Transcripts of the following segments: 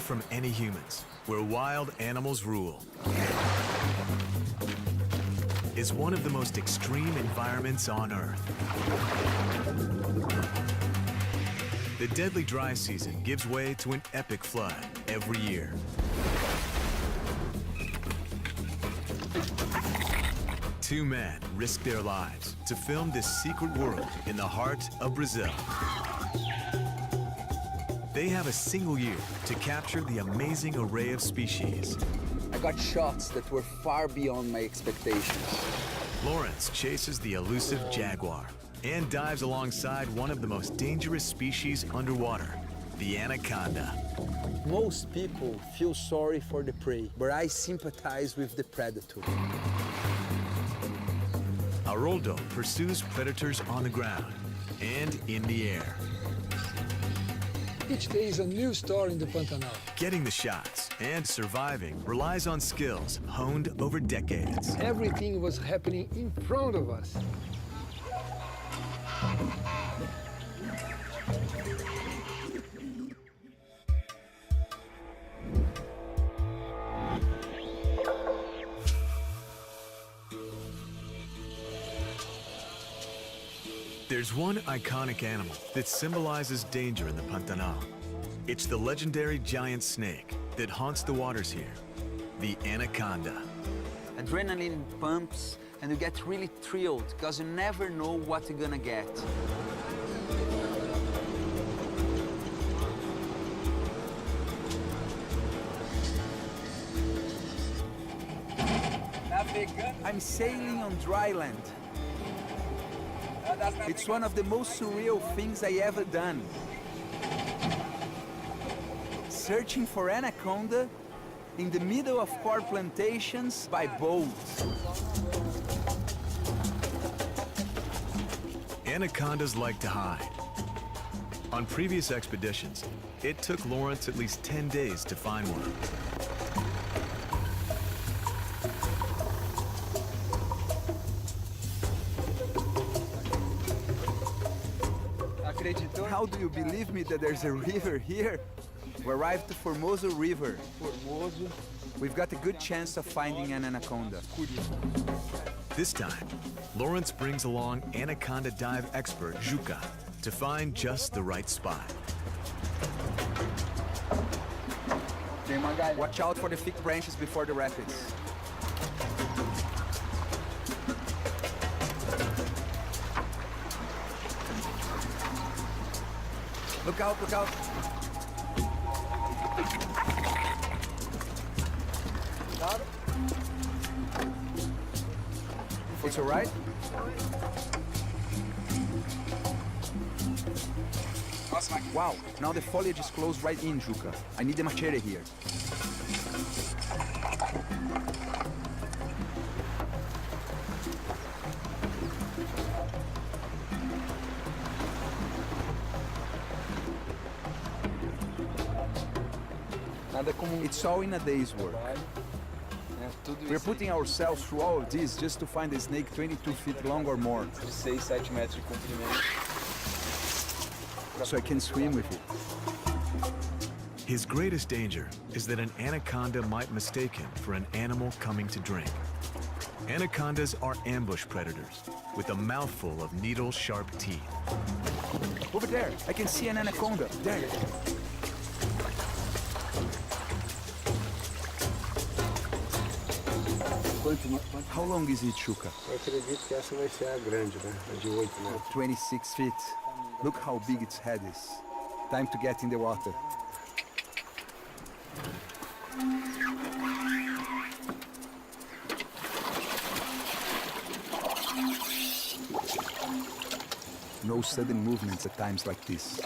from any humans, where wild animals rule, is one of the most extreme environments on Earth. The deadly dry season gives way to an epic flood every year. Two men risk their lives to film this secret world in the heart of Brazil. They have a single year to capture the amazing array of species. I got shots that were far beyond my expectations. Lawrence chases the elusive jaguar and dives alongside one of the most dangerous species underwater, the anaconda. Most people feel sorry for the prey, but I sympathize with the predator. Haroldo pursues predators on the ground and in the air. Each day is a new story in the Pantanal. Getting the shots and surviving relies on skills honed over decades. Everything was happening in front of us. There's one iconic animal that symbolizes danger in the Pantanal. It's the legendary giant snake that haunts the waters here, the anaconda. Adrenaline pumps, and you get really thrilled because you never know what you're gonna get. I'm sailing on dry land. It's one of the most surreal things I ever done. Searching for anaconda in the middle of corn plantations by boat. Anacondas like to hide. On previous expeditions, it took Lawrence at least 10 days to find one. How do you believe me that there's a river here? We arrived to Formoso River. We've got a good chance of finding an anaconda. This time, Lawrence brings along anaconda dive expert Juca to find just the right spot. Watch out for the thick branches before the rapids. Look out, look out. It's all right? Wow, now the foliage is closed right in, Juca. I need a machete here. It's all in a day's work. We're putting ourselves through all of this just to find a snake 22 feet long or more. So I can swim with it. His greatest danger is that an anaconda might mistake him for an animal coming to drink. Anacondas are ambush predators with a mouthful of needle-sharp teeth. Over there, I can see an anaconda. There. How long is it, Juca? Eu acredito que essa vai ser a grande, né? A de 8 metros. 26 feet. Look how big its head is. Time to get in the water. No sudden movements at times like this.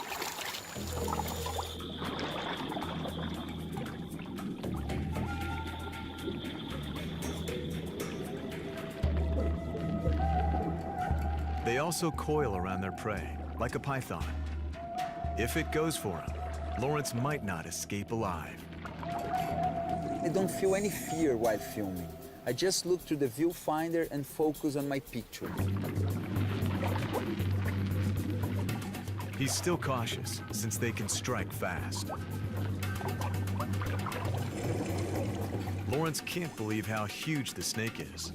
They also coil around their prey, like a python. If it goes for him, Lawrence might not escape alive. I don't feel any fear while filming. I just look through the viewfinder and focus on my picture. He's still cautious, since they can strike fast. Lawrence can't believe how huge the snake is.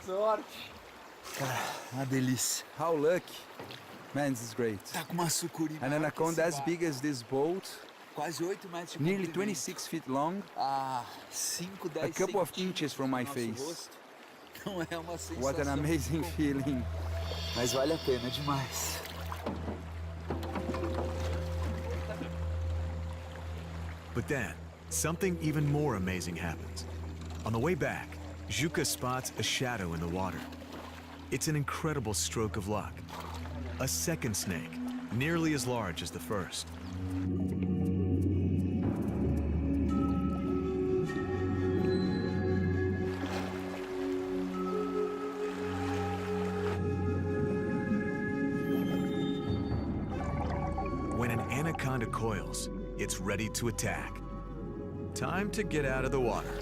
Sorte. Cara, uma delícia. How lucky. Man, this is great. Tá com uma sucuri An maior que anaconda esse as barco. big as this boat, Quase 8 metros de nearly comprimento. 26 feet long, Ah, 5, 10 a couple of centímetros inches from my do nosso face. rosto. Não é uma sensação. What an amazing muito feeling. Mas vale a pena demais. But then, something even more amazing happens. On the way back, Juka spots a shadow in the water. It's an incredible stroke of luck. A second snake, nearly as large as the first. When an anaconda coils, it's ready to attack. Time to get out of the water.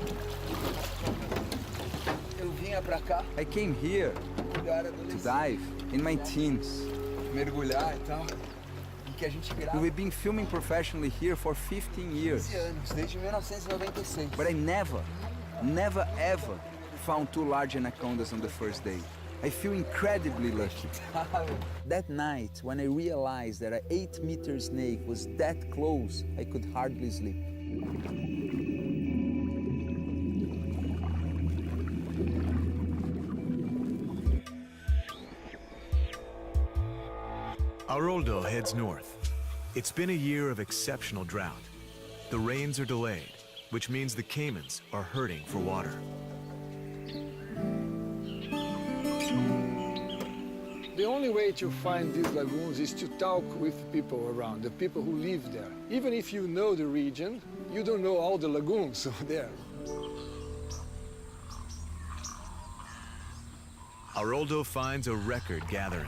Eu vinha pra cá, I came here quando eu era to adolescente, dive in my teens. mergulhar e tal. E que a gente grava We've been filming professionally here for 15 years. 15 anos, desde 1996. But I never ever found two large anacondas on the first day. I feel incredibly lucky. That night, when I realized that an 8-meter snake was that close, I could hardly sleep. Haroldo heads north. It's been a year of exceptional drought. The rains are delayed, which means the caimans are hurting for water. The only way to find these lagoons is to talk with people around, the people who live there. Even if you know the region, you don't know all the lagoons there. Haroldo finds a record gathering.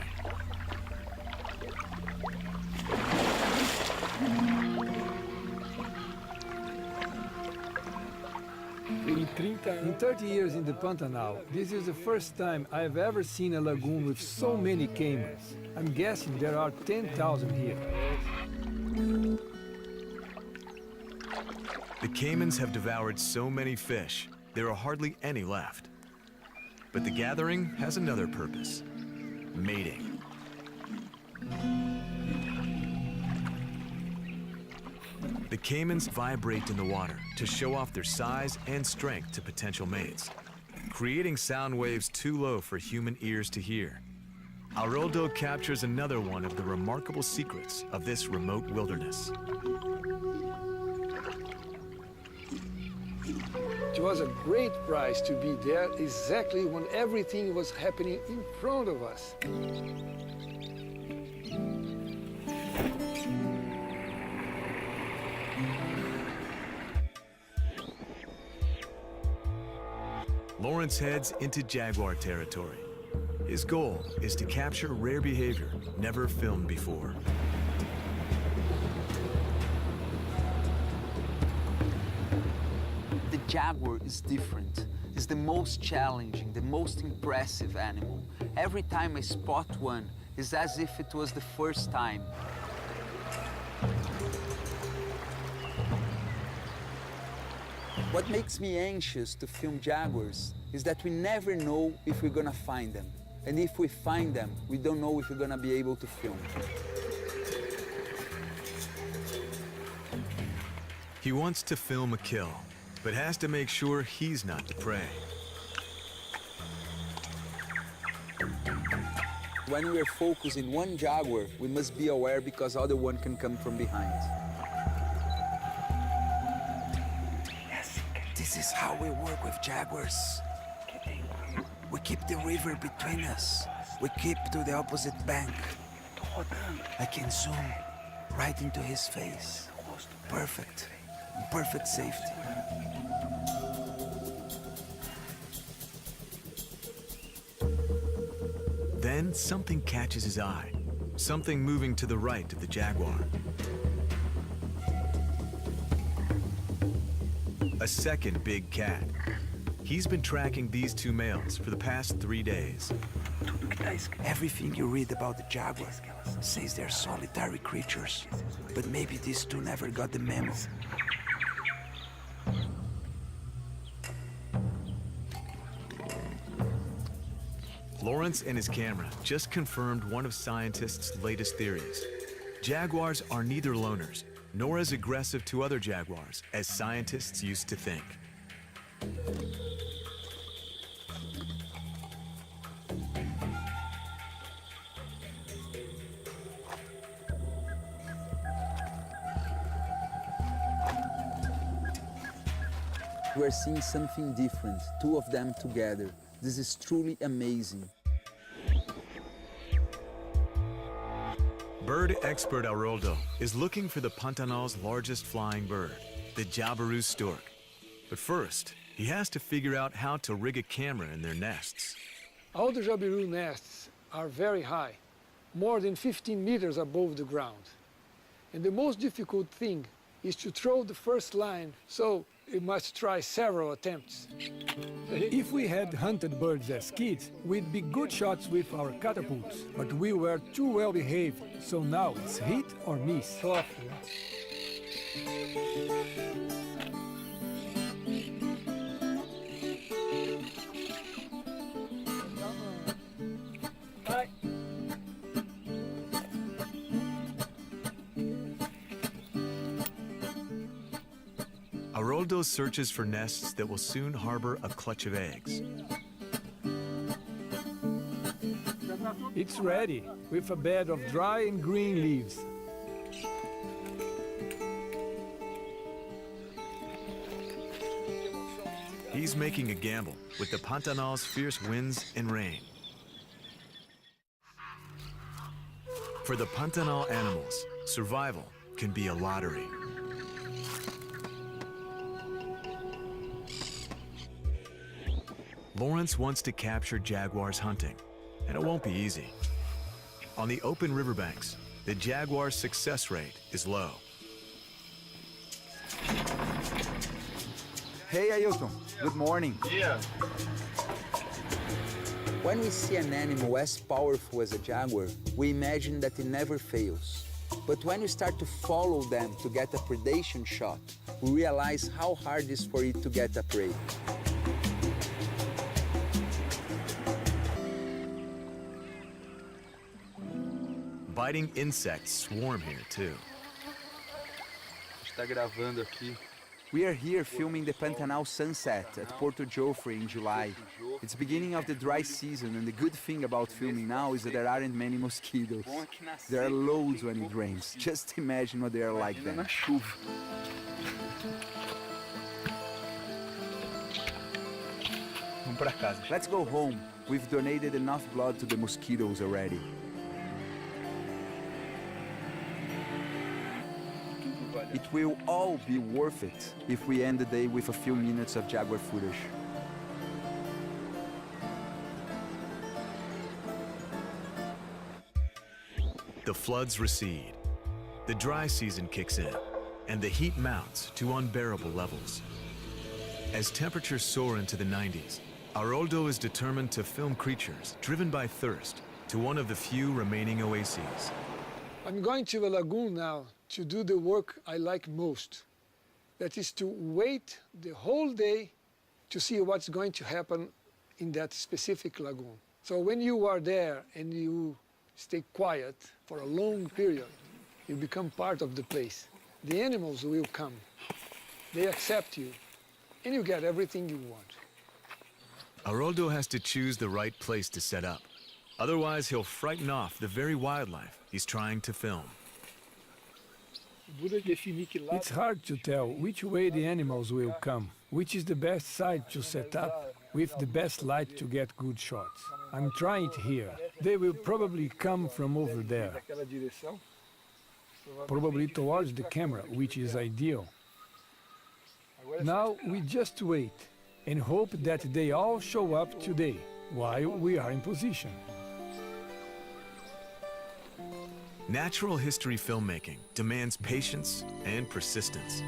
In 30 years in the Pantanal, this is the first time I've ever seen a lagoon with so many caimans. I'm guessing there are 10,000 here. The caimans have devoured so many fish, there are hardly any left. But the gathering has another purpose: mating. The caimans vibrate in the water to show off their size and strength to potential mates, creating sound waves too low for human ears to hear. Haroldo captures another one of the remarkable secrets of this remote wilderness. It was a great prize to be there exactly when everything was happening in front of us. Lawrence heads into jaguar territory. His goal is to capture rare behavior never filmed before. The jaguar is different. It's the most challenging, the most impressive animal. Every time I spot one, it's as if it was the first time. What makes me anxious to film jaguars is that we never know if we're gonna find them. And if we find them, we don't know if we're gonna be able to film. He wants to film a kill, but has to make sure he's not the prey. When we're focusing one jaguar, we must be aware because other one can come from behind. This is how we work with jaguars. We keep the river between us. We keep to the opposite bank. I can zoom right into his face. Perfect. Perfect safety. Then something catches his eye. Something moving to the right of the jaguar. A second big cat. He's been tracking these two males for the past 3 days. Everything you read about the jaguar says they're solitary creatures. But maybe these two never got the memo. Lawrence and his camera just confirmed one of scientists' latest theories. Jaguars are neither loners, nor as aggressive to other jaguars as scientists used to think. We're seeing something different, two of them together. This is truly amazing. Bird expert Haroldo is looking for the Pantanal's largest flying bird, the Jabiru stork. But first, he has to figure out how to rig a camera in their nests. All the Jabiru nests are very high, more than 15 meters above the ground. And the most difficult thing is to throw the first line, so you must try several attempts. If we had hunted birds as kids, we'd be good shots with our catapults. But we were too well behaved, so now it's hit or miss. Haroldo searches for nests that will soon harbor a clutch of eggs. It's ready, with a bed of dry and green leaves. He's making a gamble with the Pantanal's fierce winds and rain. For the Pantanal animals, survival can be a lottery. Lawrence wants to capture jaguars hunting, and it won't be easy. On the open riverbanks, the jaguar's success rate is low. Hey, Ailton. Good morning. Yeah. When we see an animal as powerful as a jaguar, we imagine that it never fails. But when we start to follow them to get a predation shot, we realize how hard it is for it to get a prey. Biting insects swarm here too. Está gravando aqui. We are here filming the Pantanal sunset at Porto Jofre in July. It's beginning of the dry season, and the good thing about filming now is that there aren't many mosquitoes. There are loads when it rains. Just imagine what they are like then. Na chuva. Vamos pra casa. Let's go home. We've donated enough blood to the mosquitoes already. It will all be worth it if we end the day with a few minutes of jaguar footage. The floods recede, the dry season kicks in, and the heat mounts to unbearable levels. As temperatures soar into the 90s, Haroldo is determined to film creatures driven by thirst to one of the few remaining oases. I'm going to a lagoon now to do the work I like most. That is to wait the whole day to see what's going to happen in that specific lagoon. So when you are there and you stay quiet for a long period, you become part of the place. The animals will come. They accept you, and you get everything you want. Haroldo has to choose the right place to set up. Otherwise, he'll frighten off the very wildlife he's trying to film. It's hard to tell which way the animals will come, which is the best site to set up, with the best light to get good shots. I'm trying it here. They will probably come from over there, Daquela direção. probably towards the camera, which is ideal. Now we just wait and hope that they all show up today while we are in position. Natural history filmmaking demands patience and persistence.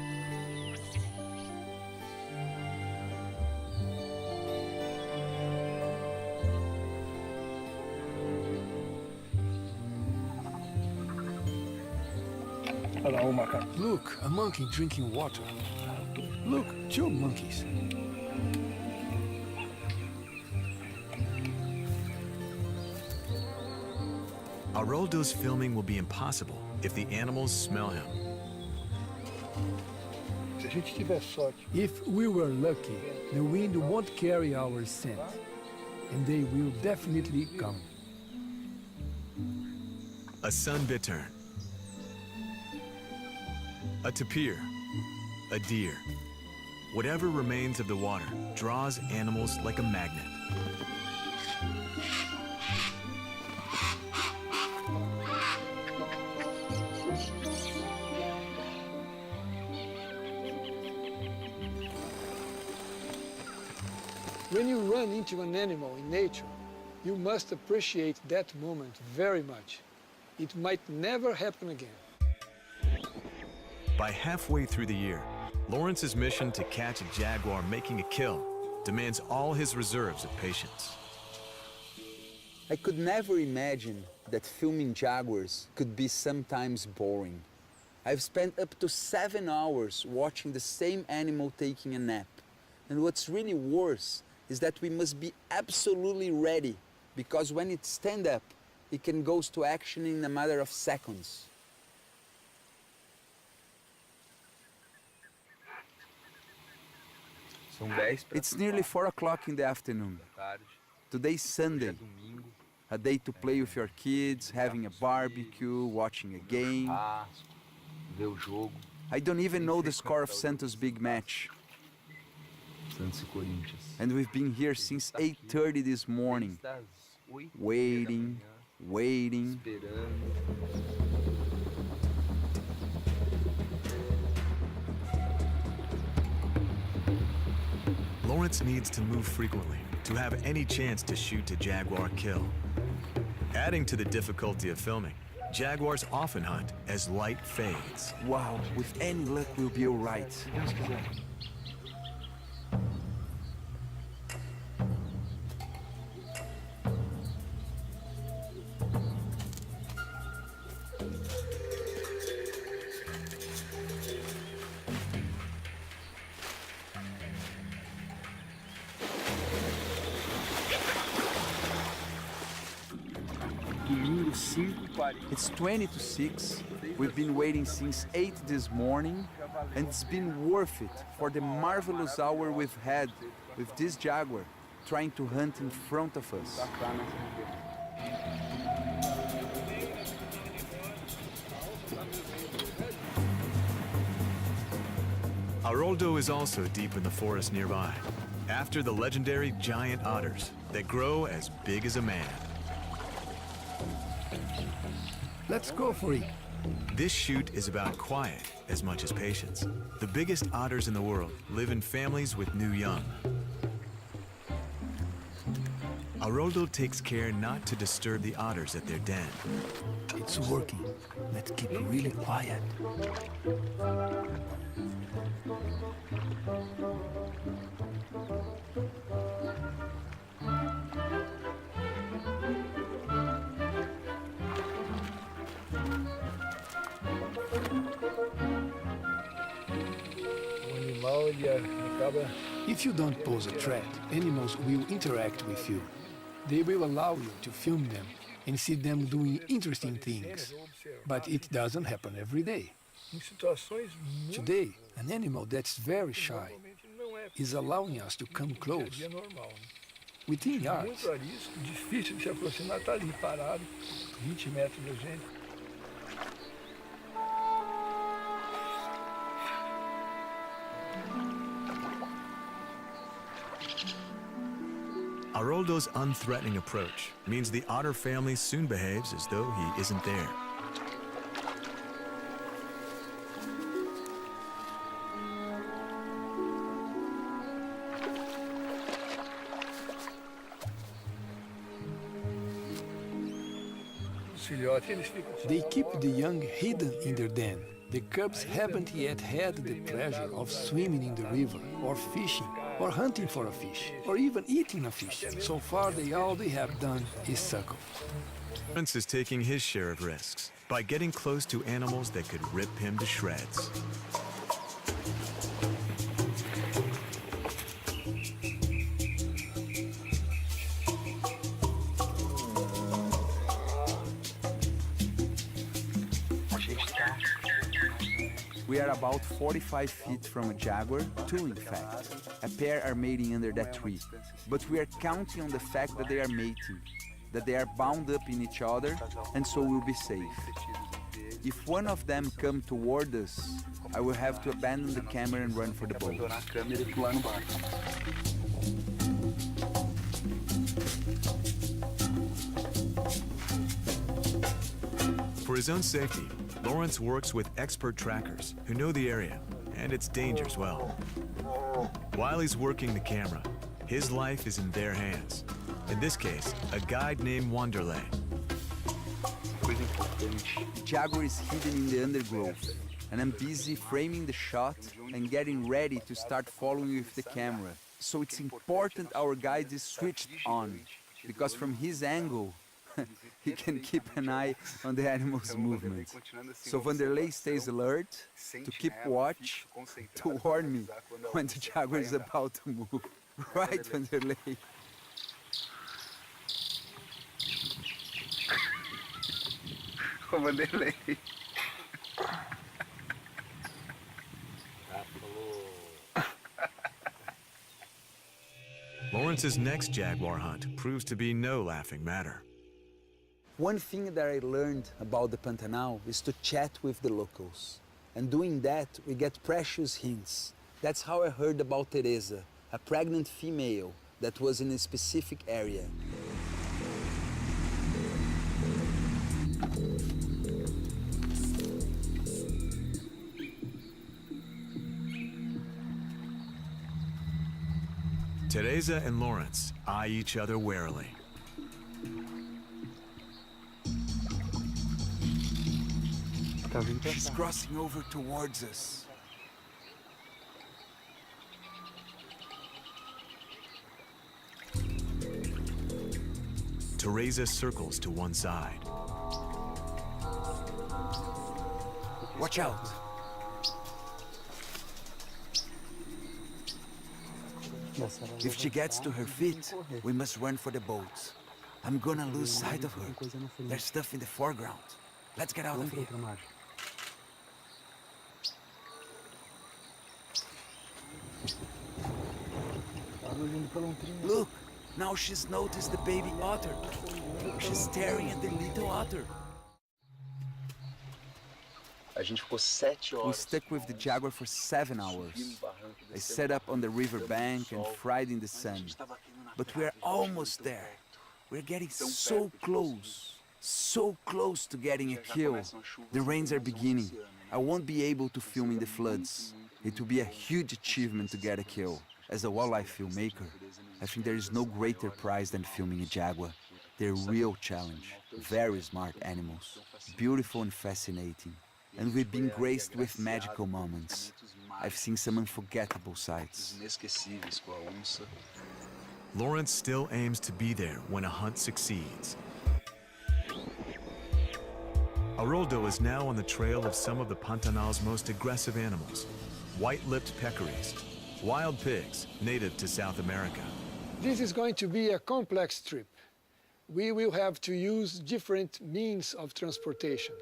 Olha lá, o macaco. Look, a monkey drinking water. Look, two monkeys. Haroldo's filming will be impossible if the animals smell him. Se a gente tiver sorte. If we were lucky, the wind won't carry our scent, and they will definitely come. A sun bittern, a tapir, a deer. Whatever remains of the water draws animals like a magnet. When you run into an animal in nature, you must appreciate that moment very much. It might never happen again. By halfway through the year, Lawrence's mission to catch a jaguar making a kill demands all his reserves of patience. I could never imagine that filming jaguars could be sometimes boring. I've spent up to 7 hours watching the same animal taking a nap. And what's really worse is that we must be absolutely ready, because when it stands up, it can go to action in a matter of seconds. São 10 para It's nearly 4 o'clock in the afternoon. tarde. Today's Sunday, Domingo. a day to play with your kids, having a barbecue, watching a game. Churrasco. Ver o jogo. I don't even know the score of Santos' big match. Santos e Corinthians. And we've been here since 8:30 this morning, Desde as 8h30 da waiting, manhã, waiting. esperando. Lawrence needs to move frequently to have any chance to shoot a jaguar kill. Adding to the difficulty of filming, jaguars often hunt as light fades. Wow, with any luck we'll be all right. Deus quiser. Domingo 5h40. It's 20 to 6. We've been waiting since 8 this morning, and it's been worth it for the marvelous hour we've had with this jaguar trying to hunt in front of us. Haroldo is also deep in the forest nearby, after the legendary giant otters that grow as big as a man. Let's go for it. This shoot is about quiet as much as patience. The biggest otters in the world live in families with new young. Haroldo takes care not to disturb the otters at their den. It's working. Let's keep really quiet. O animal, ele acaba... If you don't pose a threat, animals will interact with you. They will allow you to film them and see them doing interesting things. But it doesn't happen every day. Em situações muito... Today, an animal that's very shy Não é is allowing us to come close. dia normal. Within yards, Muito arisco, difícil de se aproximar, tá ali parado, 20 metros da gente. Haroldo's unthreatening approach means the otter family soon behaves as though he isn't there. They keep the young hidden in their den. The cubs haven't yet had the pleasure of swimming in the river, or fishing, or hunting for a fish, or even eating a fish. So far, all they have done is suckle. Lawrence is taking his share of risks by getting close to animals that could rip him to shreds. We are about 45 feet from a jaguar, two in fact. A pair are mating under that tree. But we are counting on the fact that they are mating, that they are bound up in each other, and so we'll be safe. If one of them come toward us, I will have to abandon the camera and run for the boat. For his own safety, Lawrence works with expert trackers who know the area and its dangers well. While he's working the camera, his life is in their hands. In this case, a guide named Wanderlei. The jaguar is hidden in the undergrowth, and I'm busy framing the shot and getting ready to start following with the camera. So it's important our guide is switched on, because from his angle, he can keep an eye on the animal's movement. So Wanderlei stays alert, to keep watch, to warn me when the jaguar is about to move. Right, Wanderlei? Wanderlei. Lawrence's next jaguar hunt proves to be no laughing matter. One thing that I learned about the Pantanal is to chat with the locals. And doing that, we get precious hints. That's how I heard about Teresa, a pregnant female that was in a specific area. Teresa and Lawrence eye each other warily. She's crossing over towards us. Teresa circles to one side. Watch out! If she gets to her feet, we must run for the boats. I'm gonna lose sight of her. There's stuff in the foreground. Let's get out of here. Look, now she's noticed the baby otter. She's staring at the little otter. A gente ficou 7 We horas. stuck with the jaguar for 7 hours. I set up on the river bank and fried in the sun. But we're almost there. We're getting so close to getting a kill. The rains are beginning. I won't be able to film in the floods. It will be a huge achievement to get a kill. As a wildlife filmmaker, I think there is no greater prize than filming a jaguar. They're a real challenge. Very smart animals. Beautiful and fascinating. And we've been graced with magical moments. I've seen some unforgettable sights. Inesquecíveis com a onça. Lawrence still aims to be there when a hunt succeeds. Haroldo is now on the trail of some of the Pantanal's most aggressive animals, white-lipped peccaries, wild pigs native to South America. This is going to be a complex trip. We will have to use different means of transportation.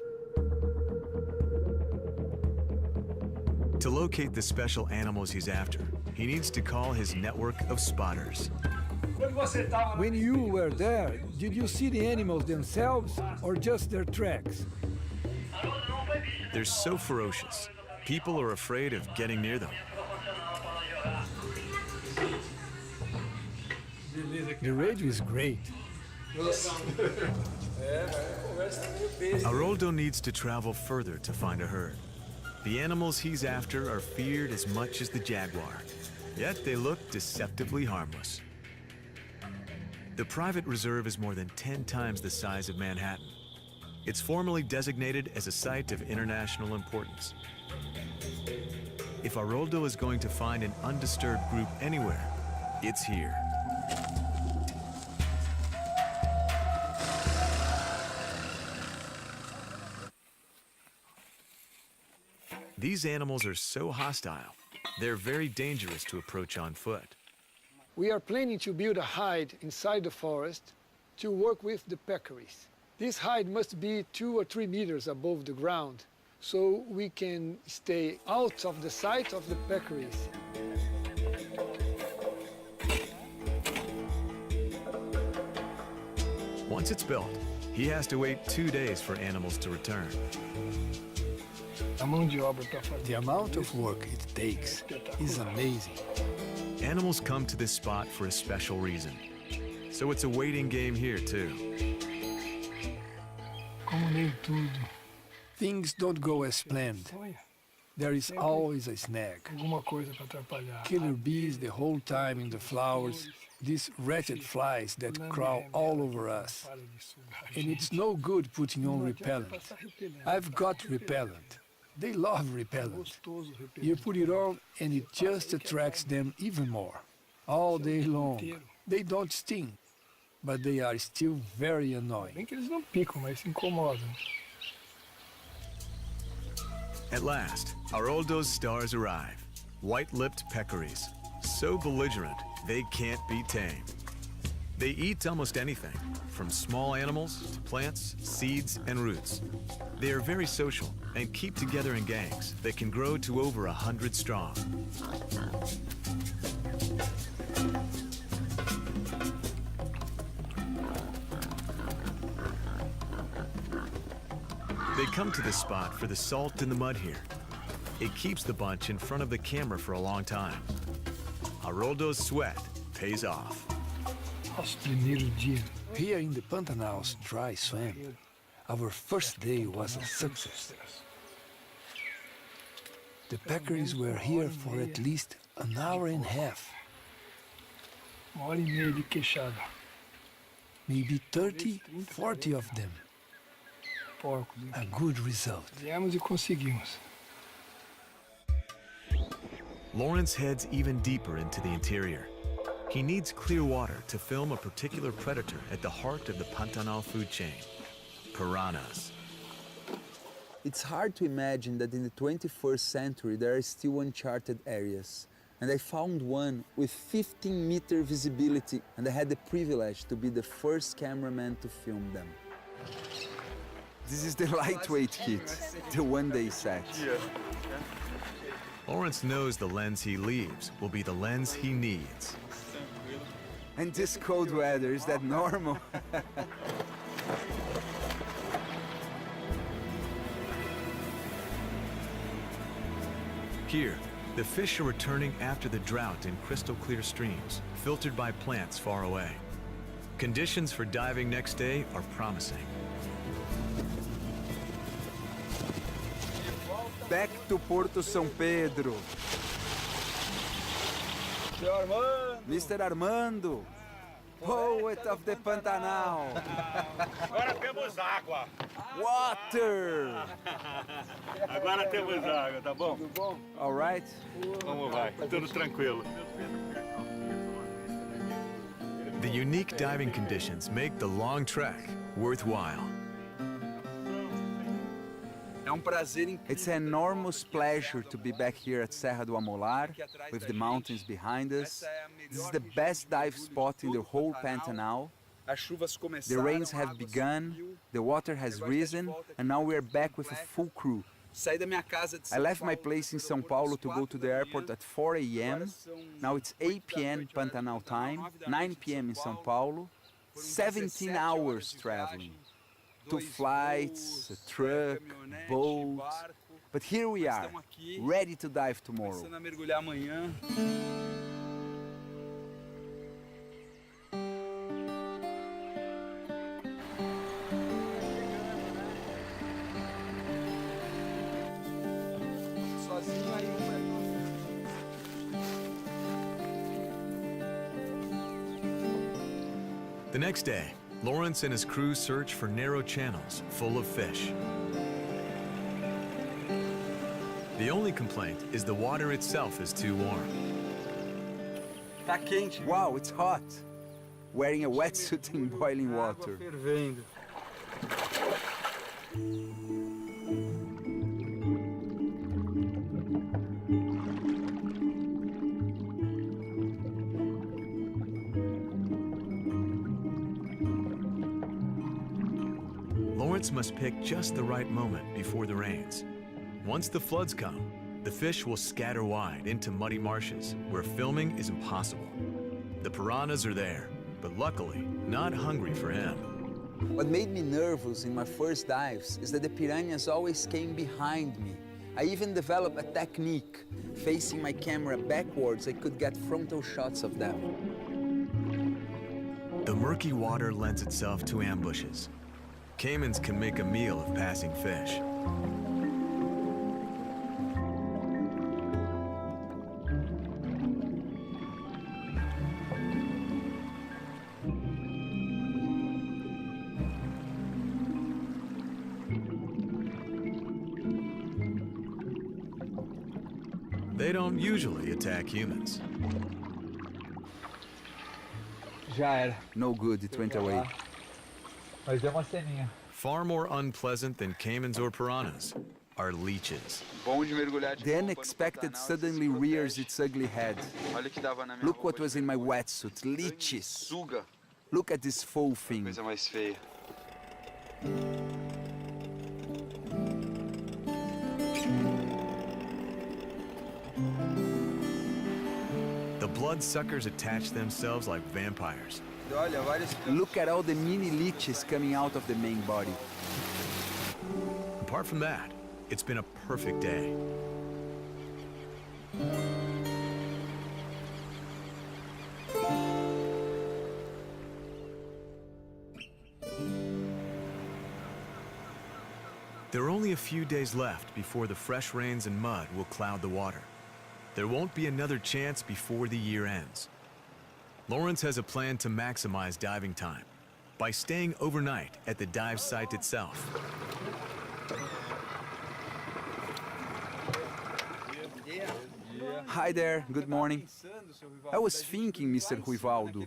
To locate the special animals he's after, he needs to call his network of spotters. When you were there, did you see the animals themselves or just their tracks? They're so ferocious, people are afraid of getting near them. The radio is great. Haroldo needs to travel further to find a herd. The animals he's after are feared as much as the jaguar, yet they look deceptively harmless. The private reserve is more than 10 times the size of Manhattan. It's formally designated as a site of international importance. If Haroldo is going to find an undisturbed group anywhere, it's here. These animals are so hostile, they're very dangerous to approach on foot. We are planning to build a hide inside the forest to work with the peccaries. This hide must be 2 or 3 meters above the ground, so we can stay out of the sight of the peccaries. Once it's built, he has to wait 2 days for animals to return. The amount of work it takes is amazing. Animals come to this spot for a special reason. So it's a waiting game here too. Things don't go as planned. There is always a snag. Killer bees the whole time in the flowers, these wretched flies that crawl all over us. And it's no good putting on repellent. I've got repellent. They love repellent. You put it on and it just attracts them even more. All day long. They don't sting, but they are still very annoying. At last, Haroldo's stars arrive. White-lipped peccaries, so belligerent they can't be tamed. They eat almost anything, from small animals to plants, seeds, and roots. They are very social and keep together in gangs that can grow to over 100 strong. They come to this spot for the salt in the mud here. It keeps the bunch in front of the camera for a long time. Haroldo's sweat pays off. Here in the Pantanal's dry swamp, our first day was a success. The peccaries were here for at least an hour and a half. Maybe 30, 40 of them. A good result. Lawrence heads even deeper into the interior. He needs clear water to film a particular predator at the heart of the Pantanal food chain, piranhas. It's hard to imagine that in the 21st century there are still uncharted areas. And I found one with 15-meter visibility, and I had the privilege to be the first cameraman to film them. This is the lightweight kit, the one-day set. Lawrence knows the lens he leaves will be the lens he needs. And this cold weather, is that normal? Here, the fish are returning after the drought in crystal clear streams, filtered by plants far away. Conditions for diving next day are promising. Back to Porto São Pedro. Mr. Armando, poet of the Pantanal. Agora temos água. Water! Agora temos água, tá bom? All right. Vamos vai, tudo tranquilo. The unique diving conditions make the long trek worthwhile. It's an enormous pleasure to be back here at Serra do Amolar, with the mountains behind us. This is the best dive spot in the whole Pantanal. The rains have begun, the water has risen, and now we're back with a full crew. I left my place in São Paulo to go to the airport at 4 a.m. Now it's 8 p.m. Pantanal time, 9 p.m. in São Paulo, 17 hours traveling. 2 flights, a truck, boat. But here we are, ready to dive tomorrow. The next day, Lawrence and his crew search for narrow channels full of fish. The only complaint is the water itself is too warm. Tá quente. Wow, it's hot. Wearing a wetsuit in boiling water. Fervendo. Lawrence must pick just the right moment before the rains. Once the floods come, the fish will scatter wide into muddy marshes where filming is impossible. The piranhas are there, but luckily not hungry for him. What made me nervous in my first dives is that the piranhas always came behind me. I even developed a technique. Facing my camera backwards, I could get frontal shots of them. The murky water lends itself to ambushes. Caimans can make a meal of passing fish. They don't usually attack humans. Já era. No good, it went away. Mas deu uma ceninha. Far more unpleasant than caimans or piranhas are leeches. Bom de mergulhar de The novo, unexpected quando o suddenly Pantanal, rears se its ugly head. protege. Olha o que dava na minha Look roupa what de was in my mergulho. wetsuit, leeches. Suga. Look at this full thing. Coisa mais feia. The bloodsuckers attach themselves like vampires. Olha, vários Look at all the mini leeches coming out of the main body. Apart from that, it's been a perfect day. There are only a few days left before the fresh rains and mud will cloud the water. There won't be another chance before the year ends. Lawrence has a plan to maximize diving time by staying overnight at the dive site itself. Hi there, good morning. I was thinking, Mr. Ruivaldo,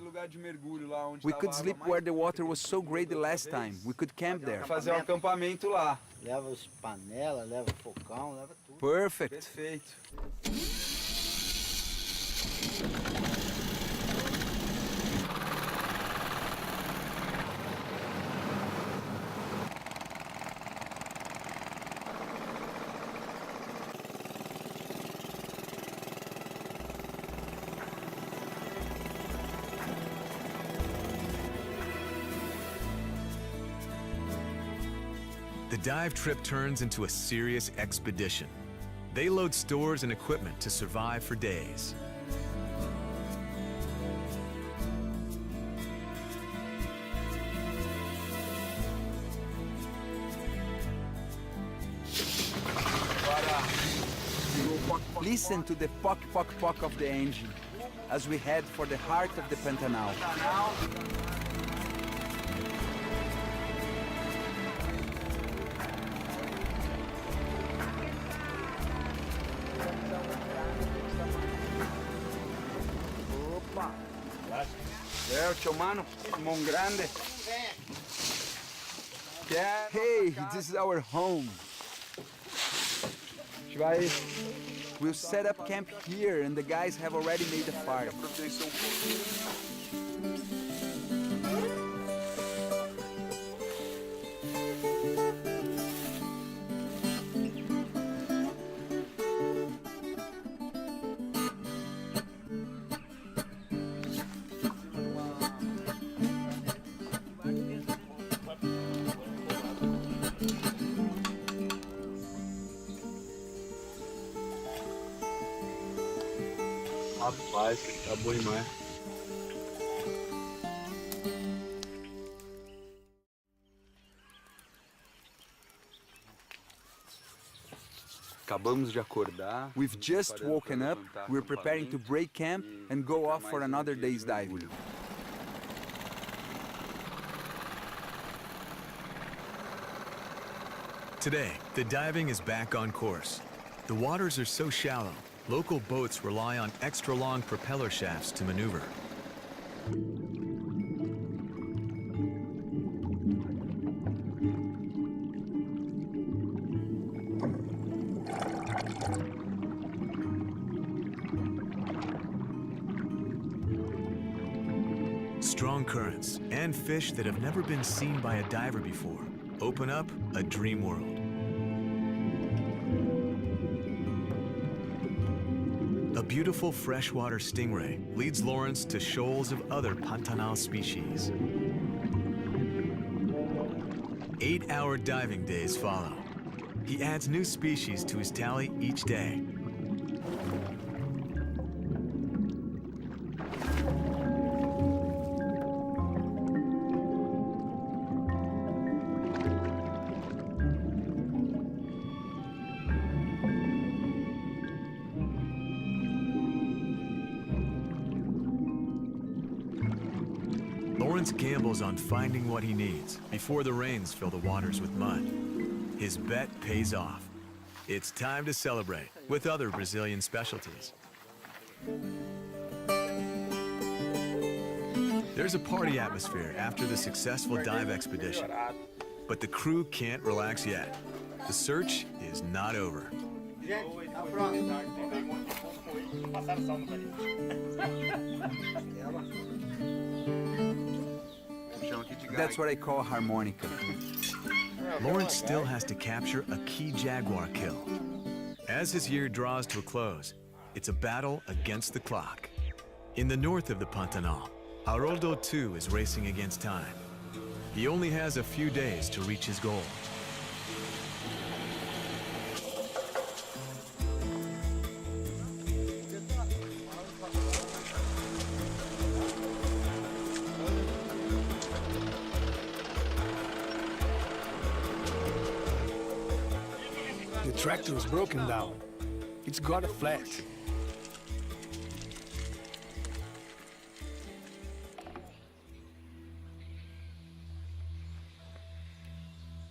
we could sleep where the water was so great the last time. We could camp there. fazer acampamento lá. Leva os panelas, leva fogão, leva tudo. Perfect. Perfeito. The dive trip turns into a serious expedition. They load stores and equipment to survive for days. Listen to the pock, pock, pock of the engine as we head for the heart of the Pantanal. É, tio mano, mão grande. Hey, this is our home. A gente vai We'll set up camp here and the guys have already made a fire. providenciar pouquinho. Rapaz, tá bom demais. Acabamos de acordar. We've just woken up, we're preparing to break camp and go off for another day's dive. Today, the diving is back on course. The waters are so shallow, local boats rely on extra long propeller shafts to maneuver. Strong currents and fish that have never been seen by a diver before open up a dream world. A beautiful freshwater stingray leads Lawrence to shoals of other Pantanal species. 8-hour diving days follow. He adds new species to his tally each day. Lawrence gambles on finding what he needs before the rains fill the waters with mud. His bet pays off. It's time to celebrate with other Brazilian specialties. There's a party atmosphere after the successful dive expedition, but the crew can't relax yet. The search is not over. That's what I call harmonica. Lawrence still has to capture a key jaguar kill. As his year draws to a close, it's a battle against the clock. In the north of the Pantanal, Haroldo too is racing against time. He only has a few days to reach his goal. The tractor is broken down. It's got a flat.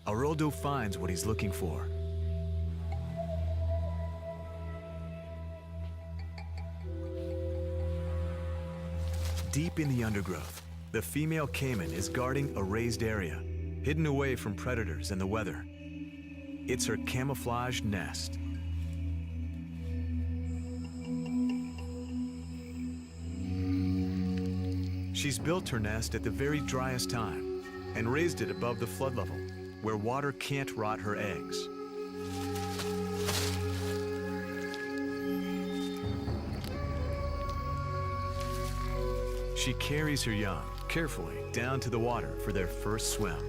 Haroldo finds what he's looking for. Deep in the undergrowth, the female caiman is guarding a raised area, hidden away from predators and the weather. It's her camouflaged nest. She's built her nest at the very driest time and raised it above the flood level, where water can't rot her eggs. She carries her young carefully down to the water for their first swim.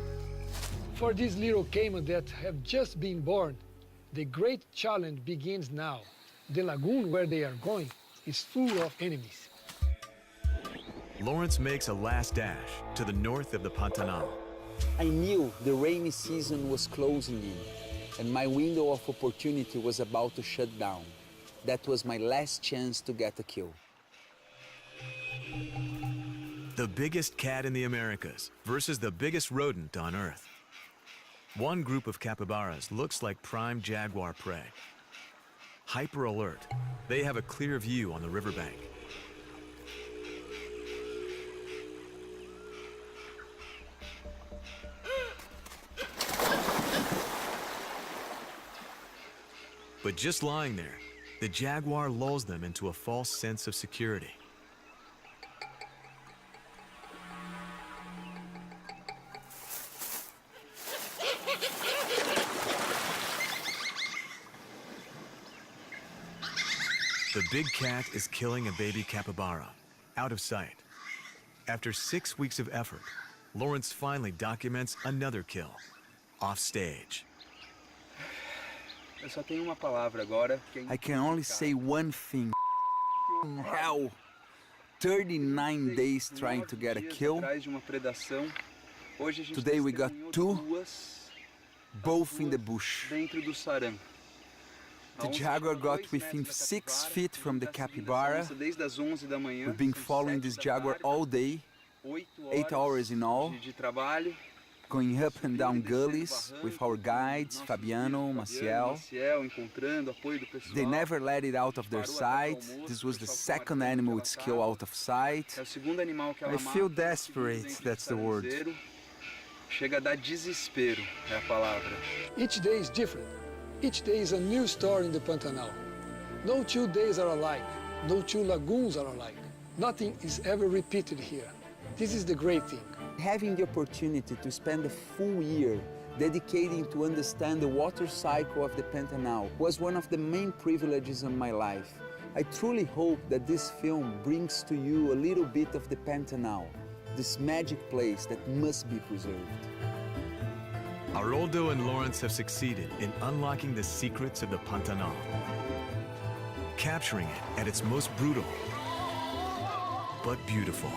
For these little caiman that have just been born, the great challenge begins now. The lagoon where they are going is full of enemies. Lawrence makes a last dash to the north of the Pantanal. I knew the rainy season was closing in, and my window of opportunity was about to shut down. That was my last chance to get a kill. The biggest cat in the Americas versus the biggest rodent on Earth. One group of capybaras looks like prime jaguar prey. Hyper alert, they have a clear view on the riverbank. But just lying there, the jaguar lulls them into a false sense of security. The big cat is killing a baby capybara, out of sight. After 6 weeks of effort, Lawrence finally documents another kill, off stage. Eu só tenho uma palavra agora. I can only say one thing. Hell. 39 days trying to get a kill. Today we got 2, both in the bush. The jaguar got within 6 feet from the capybara. We've been following this jaguar all day, 8 hours in all. going up and down gullies with our guides, Fabiano, Maciel. Encontrando apoio do pessoal. They never let it out of their sight. This was the second animal it's killed out of sight. É o segundo animal que ela I feel mata. desperate, that's the word. Chega a dar desespero, é a palavra. Each day is different. Each day is a new story in the Pantanal. No 2 days are alike. No 2 lagoons are alike. Nothing is ever repeated here. This is the great thing. Having the opportunity to spend a full year dedicating to understand the water cycle of the Pantanal was one of the main privileges of my life. I truly hope that this film brings to you a little bit of the Pantanal, this magic place that must be preserved. Haroldo and Lawrence have succeeded in unlocking the secrets of the Pantanal, capturing it at its most brutal but beautiful.